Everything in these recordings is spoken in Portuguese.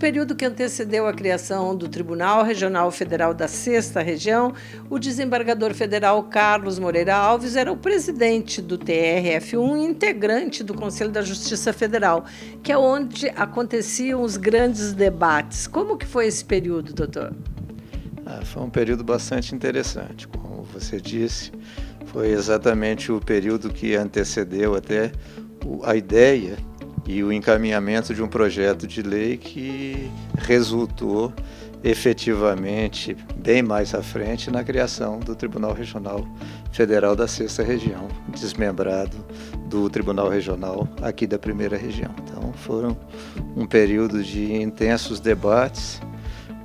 período que antecedeu a criação do Tribunal Regional Federal da Sexta Região, o desembargador federal Carlos Moreira Alves era o presidente do TRF1 e integrante do Conselho da Justiça Federal, que é onde aconteciam os grandes debates. Como que foi esse período, doutor? Foi um período bastante interessante. Como você disse, foi exatamente o período que antecedeu até a ideia e o encaminhamento de um projeto de lei que resultou efetivamente bem mais à frente na criação do Tribunal Regional Federal da Sexta Região, desmembrado do Tribunal Regional aqui da Primeira Região. Então foram um período de intensos debates,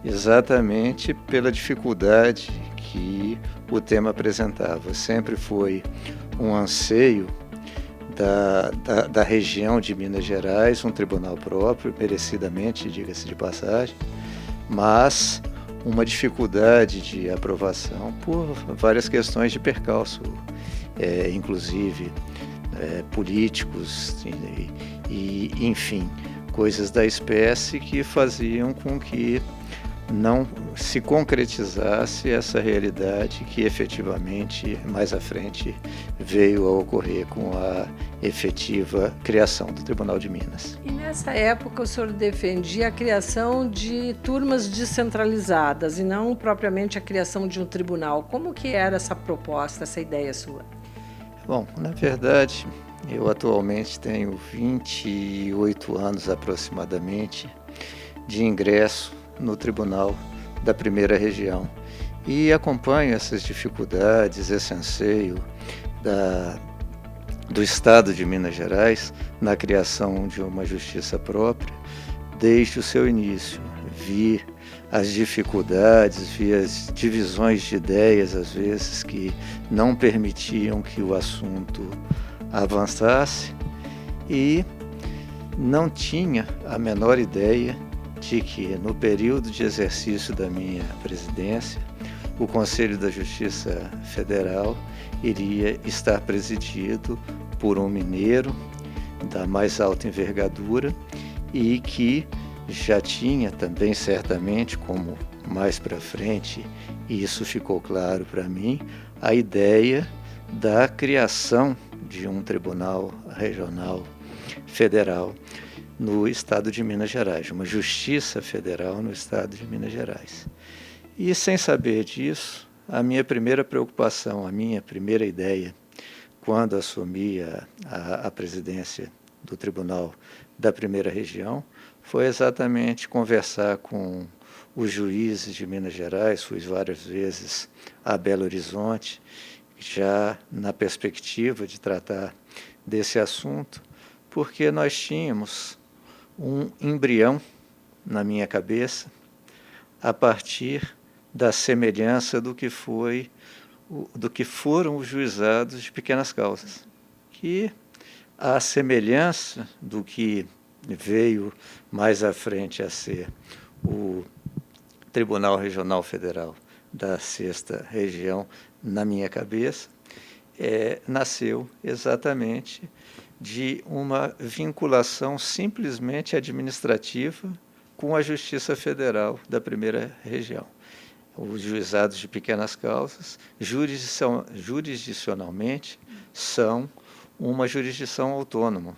exatamente pela dificuldade que o tema apresentava. Sempre foi um anseio da região de Minas Gerais, um tribunal próprio, merecidamente, diga-se de passagem, mas uma dificuldade de aprovação por várias questões de percalço, inclusive políticos e, enfim, coisas da espécie que faziam com que não se concretizasse essa realidade que efetivamente mais à frente veio a ocorrer com a efetiva criação do Tribunal de Minas. E nessa época o senhor defendia a criação de turmas descentralizadas e não propriamente a criação de um tribunal. Como que era essa proposta, essa ideia sua? Bom, na verdade, eu atualmente tenho 28 anos aproximadamente de ingresso no Tribunal da Primeira Região e acompanho essas dificuldades, esse anseio do Estado de Minas Gerais na criação de uma justiça própria desde o seu início. Vi as dificuldades, vi as divisões de ideias, às vezes, que não permitiam que o assunto avançasse e não tinha a menor ideia de que, no período de exercício da minha presidência, o Conselho da Justiça Federal iria estar presidido por um mineiro da mais alta envergadura e que já tinha também, certamente, como mais para frente, e isso ficou claro para mim, a ideia da criação de um Tribunal Regional Federal no estado de Minas Gerais, uma justiça federal no estado de Minas Gerais. E sem saber disso, a minha primeira preocupação, a minha primeira ideia, quando assumi a presidência do Tribunal da Primeira Região, foi exatamente conversar com os juízes de Minas Gerais. Fui várias vezes a Belo Horizonte, já na perspectiva de tratar desse assunto, porque nós tínhamos um embrião na minha cabeça a partir da semelhança do que foram os juizados de pequenas causas, que a semelhança do que veio mais à frente a ser o Tribunal Regional Federal da Sexta Região na minha cabeça, nasceu exatamente de uma vinculação simplesmente administrativa com a Justiça Federal da Primeira Região. Os juizados de pequenas causas, jurisdicionalmente, são uma jurisdição autônoma.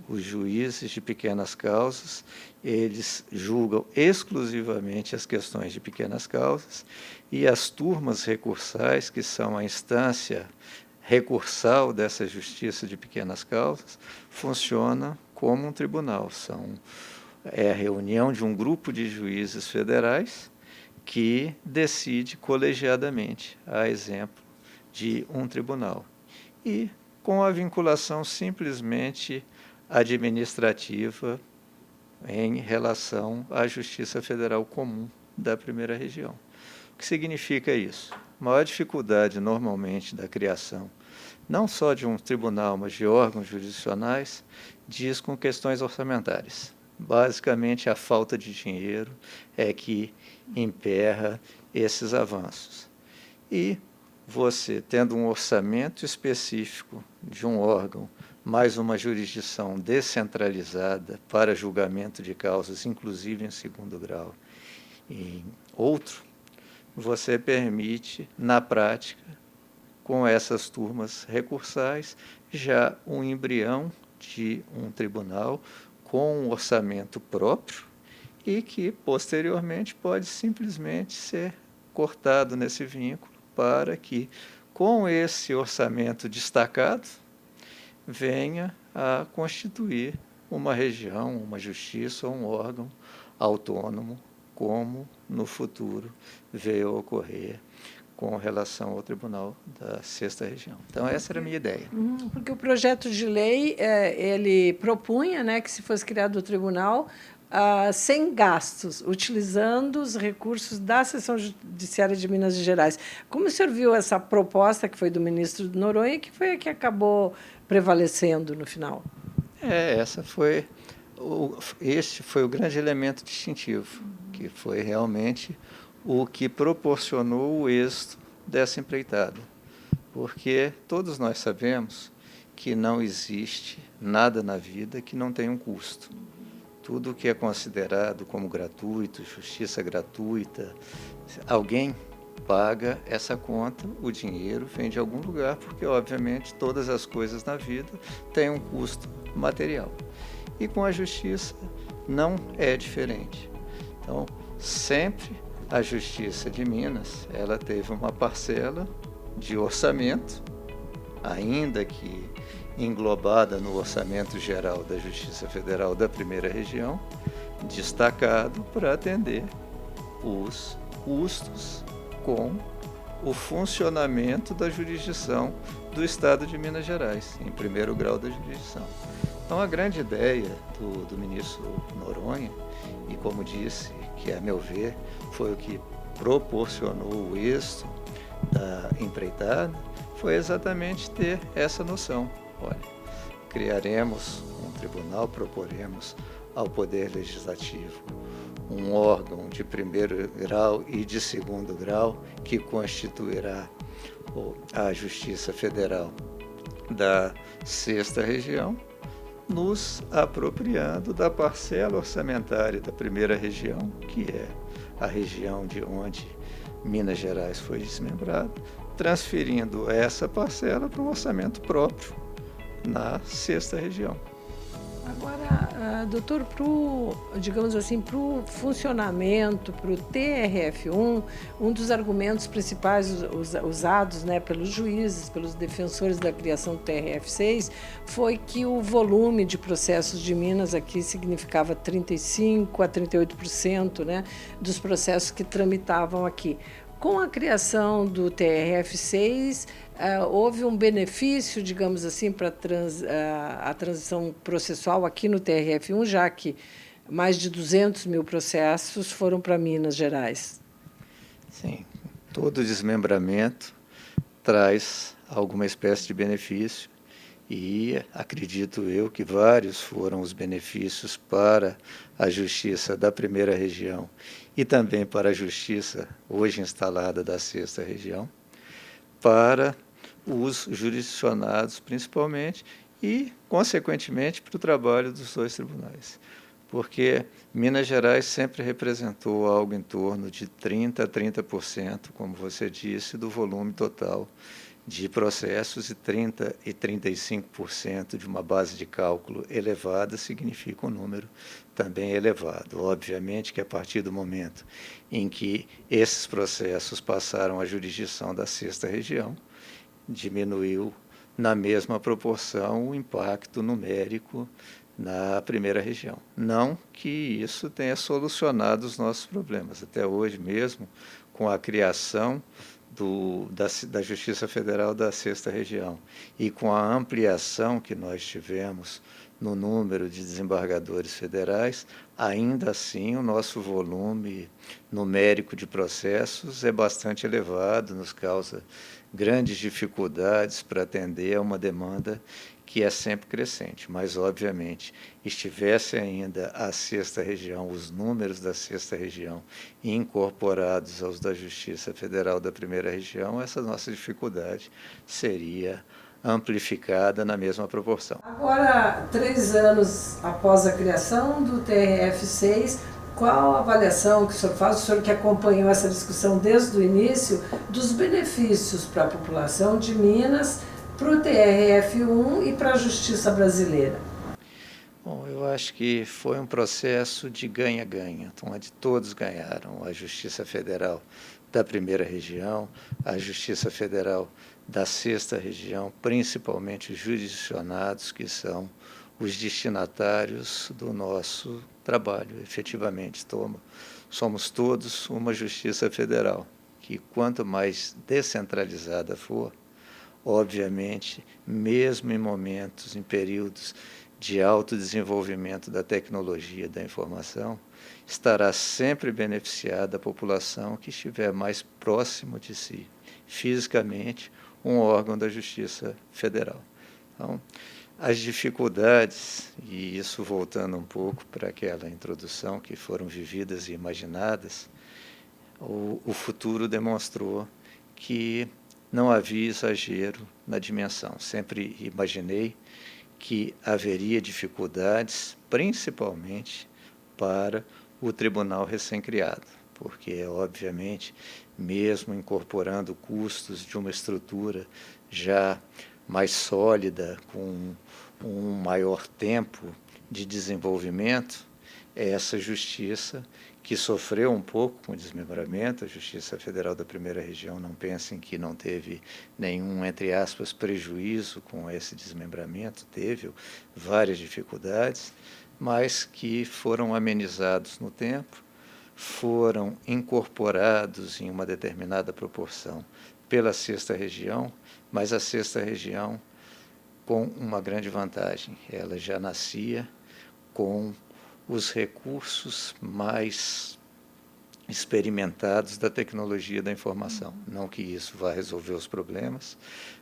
Os juízes de pequenas causas, eles julgam exclusivamente as questões de pequenas causas e as turmas recursais, que são a instância recursal dessa justiça de pequenas causas, funciona como um tribunal. É a reunião de um grupo de juízes federais que decide colegiadamente, a exemplo de um tribunal. E com a vinculação simplesmente administrativa em relação à Justiça Federal Comum da Primeira Região. O que significa isso? A maior dificuldade, normalmente, da criação, não só de um tribunal, mas de órgãos jurisdicionais, diz com questões orçamentárias. Basicamente, a falta de dinheiro é que emperra esses avanços. E você, tendo um orçamento específico de um órgão mais uma jurisdição descentralizada para julgamento de causas, inclusive em segundo grau. Em outro, você permite, na prática, com essas turmas recursais, já um embrião de um tribunal com um orçamento próprio e que, posteriormente, pode simplesmente ser cortado nesse vínculo para que, com esse orçamento destacado, venha a constituir uma região, uma justiça ou um órgão autônomo, como no futuro veio a ocorrer com relação ao Tribunal da Sexta Região. Então, essa era a minha ideia. Porque o projeto de lei ele propunha, né, que se fosse criado o tribunal sem gastos, utilizando os recursos da Seção Judiciária de Minas Gerais. Como o senhor viu essa proposta que foi do ministro Noronha, que foi a que acabou prevalecendo no final? Este foi o grande elemento distintivo, que foi realmente o que proporcionou o êxito dessa empreitada. Porque todos nós sabemos que não existe nada na vida que não tenha um custo. Tudo que é considerado como gratuito, justiça gratuita, alguém paga essa conta, o dinheiro vem de algum lugar, porque, obviamente, todas as coisas na vida têm um custo material. E com a justiça não é diferente. Então, sempre a Justiça de Minas, ela teve uma parcela de orçamento, ainda que englobada no orçamento geral da Justiça Federal da Primeira Região, destacado para atender os custos com o funcionamento da jurisdição do Estado de Minas Gerais, em primeiro grau da jurisdição. Então, a grande ideia do ministro Noronha, e como disse, que a meu ver foi o que proporcionou o êxito da empreitada, foi exatamente ter essa noção. Olha, criaremos um tribunal, proporemos ao Poder Legislativo um órgão de primeiro grau e de segundo grau que constituirá a Justiça Federal da Sexta Região, nos apropriando da parcela orçamentária da Primeira Região, que é a região de onde Minas Gerais foi desmembrada, transferindo essa parcela para um orçamento próprio na Sexta Região. Agora, doutor, digamos assim, para o funcionamento, para o TRF1, um dos argumentos principais usados, né, pelos juízes, pelos defensores da criação do TRF6, foi que o volume de processos de Minas aqui significava 35% a 38%, né, dos processos que tramitavam aqui. Com a criação do TRF6, houve um benefício, digamos assim, para a transição processual aqui no TRF1, já que mais de 200 mil processos foram para Minas Gerais. Sim, todo desmembramento traz alguma espécie de benefício e acredito eu que vários foram os benefícios para a Justiça da Primeira Região e também para a Justiça hoje instalada da Sexta Região, para os jurisdicionados principalmente e, consequentemente, para o trabalho dos dois tribunais. Porque Minas Gerais sempre representou algo em torno de 30% a 30%, como você disse, do volume total de processos, e 30% e 35% de uma base de cálculo elevada significa um número também elevado. Obviamente que a partir do momento em que esses processos passaram à jurisdição da Sexta Região, diminuiu na mesma proporção o impacto numérico na Primeira Região. Não que isso tenha solucionado os nossos problemas. Até hoje mesmo, com a criação da Justiça Federal da Sexta Região e com a ampliação que nós tivemos no número de desembargadores federais, ainda assim o nosso volume numérico de processos é bastante elevado, nos causa grandes dificuldades para atender a uma demanda que é sempre crescente, mas, obviamente, estivesse ainda a Sexta Região, os números da Sexta Região incorporados aos da Justiça Federal da Primeira Região, essa nossa dificuldade seria amplificada na mesma proporção. Agora, 3 anos após a criação do TRF6, qual a avaliação que o senhor faz, o senhor que acompanhou essa discussão desde o início, dos benefícios para a população de Minas, para o TRF1 e para a justiça brasileira? Bom, eu acho que foi um processo de ganha-ganha, onde todos ganharam, a Justiça Federal da primeira região, a Justiça Federal da sexta região, principalmente os jurisdicionados, que são os destinatários do nosso trabalho, efetivamente. Somos todos uma Justiça Federal, que quanto mais descentralizada for, obviamente, mesmo em momentos, em períodos de alto desenvolvimento da tecnologia da informação, estará sempre beneficiada a população que estiver mais próximo de si, fisicamente, um órgão da Justiça Federal. Então, as dificuldades, e isso voltando um pouco para aquela introdução que foram vividas e imaginadas, o futuro demonstrou que não havia exagero na dimensão. Sempre imaginei que haveria dificuldades, principalmente para o tribunal recém-criado, porque, obviamente, mesmo incorporando custos de uma estrutura já mais sólida, com um maior tempo de desenvolvimento, essa justiça que sofreu um pouco com o desmembramento, a Justiça Federal da Primeira Região, não pensem que não teve nenhum, entre aspas, prejuízo com esse desmembramento, teve várias dificuldades, mas que foram amenizados no tempo, foram incorporados em uma determinada proporção pela sexta região, mas a sexta região com uma grande vantagem, ela já nascia com os recursos mais experimentados da tecnologia da informação. Não que isso vá resolver os problemas,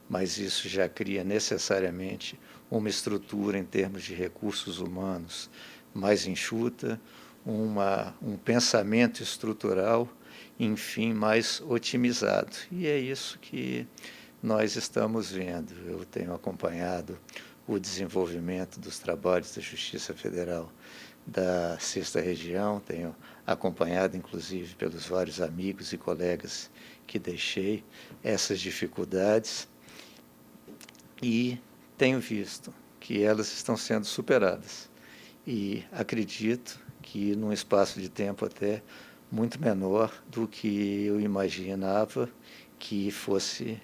mas isso já cria necessariamente uma estrutura em termos de recursos humanos mais enxuta, um pensamento estrutural, enfim, mais otimizado. E é isso que nós estamos vendo. Eu tenho acompanhado o desenvolvimento dos trabalhos da Justiça Federal da sexta região, tenho acompanhado, inclusive, pelos vários amigos e colegas que deixei, essas dificuldades e tenho visto que elas estão sendo superadas. E acredito que num espaço de tempo até muito menor do que eu imaginava que fosse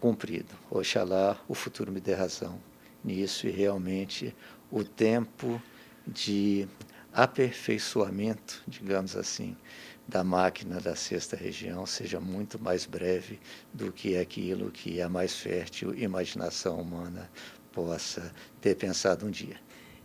cumprido. Oxalá o futuro me dê razão nisso e realmente o tempo de aperfeiçoamento, digamos assim, da máquina da sexta região seja muito mais breve do que aquilo que a mais fértil imaginação humana possa ter pensado um dia.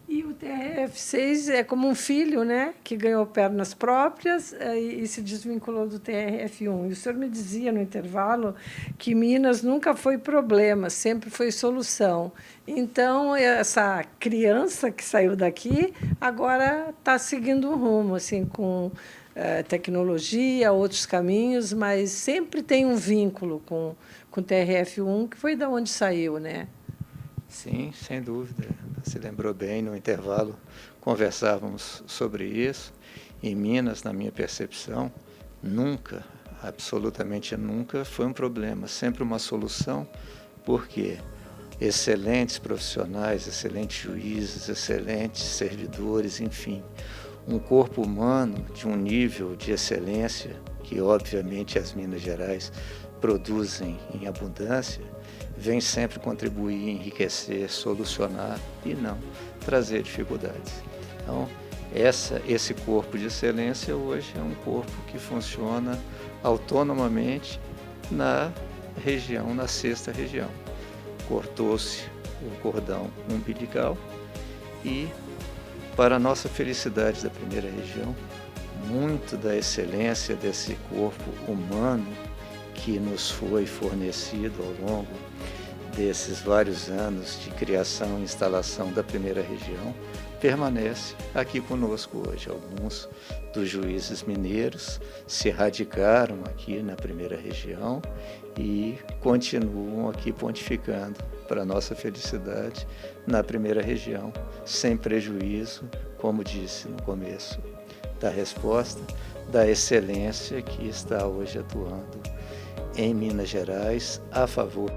E o TRF6 é como um filho, né, que ganhou pernas próprias e se desvinculou do TRF1. E o senhor me dizia no intervalo que Minas nunca foi problema, sempre foi solução. Então, essa criança que saiu daqui agora está seguindo um rumo, assim, com tecnologia, outros caminhos, mas sempre tem um vínculo com o TRF1, que foi da onde saiu, né? Sim, sem dúvida. Se lembrou bem, no intervalo conversávamos sobre isso. Em Minas, na minha percepção, nunca, absolutamente nunca, foi um problema, sempre uma solução, porque excelentes profissionais, excelentes juízes, excelentes servidores, enfim, um corpo humano de um nível de excelência que, obviamente, as Minas Gerais produzem em abundância, vem sempre contribuir, enriquecer, solucionar e não trazer dificuldades. Então, esse corpo de excelência hoje é um corpo que funciona autonomamente na região, na sexta região. Cortou-se o cordão umbilical e, para a nossa felicidade da primeira região, muito da excelência desse corpo humano que nos foi fornecido ao longo desses vários anos de criação e instalação da primeira região, permanece aqui conosco hoje. Alguns dos juízes mineiros se radicaram aqui na primeira região e continuam aqui pontificando para a nossa felicidade na primeira região, sem prejuízo, como disse no começo da resposta, da excelência que está hoje atuando em Minas Gerais a favor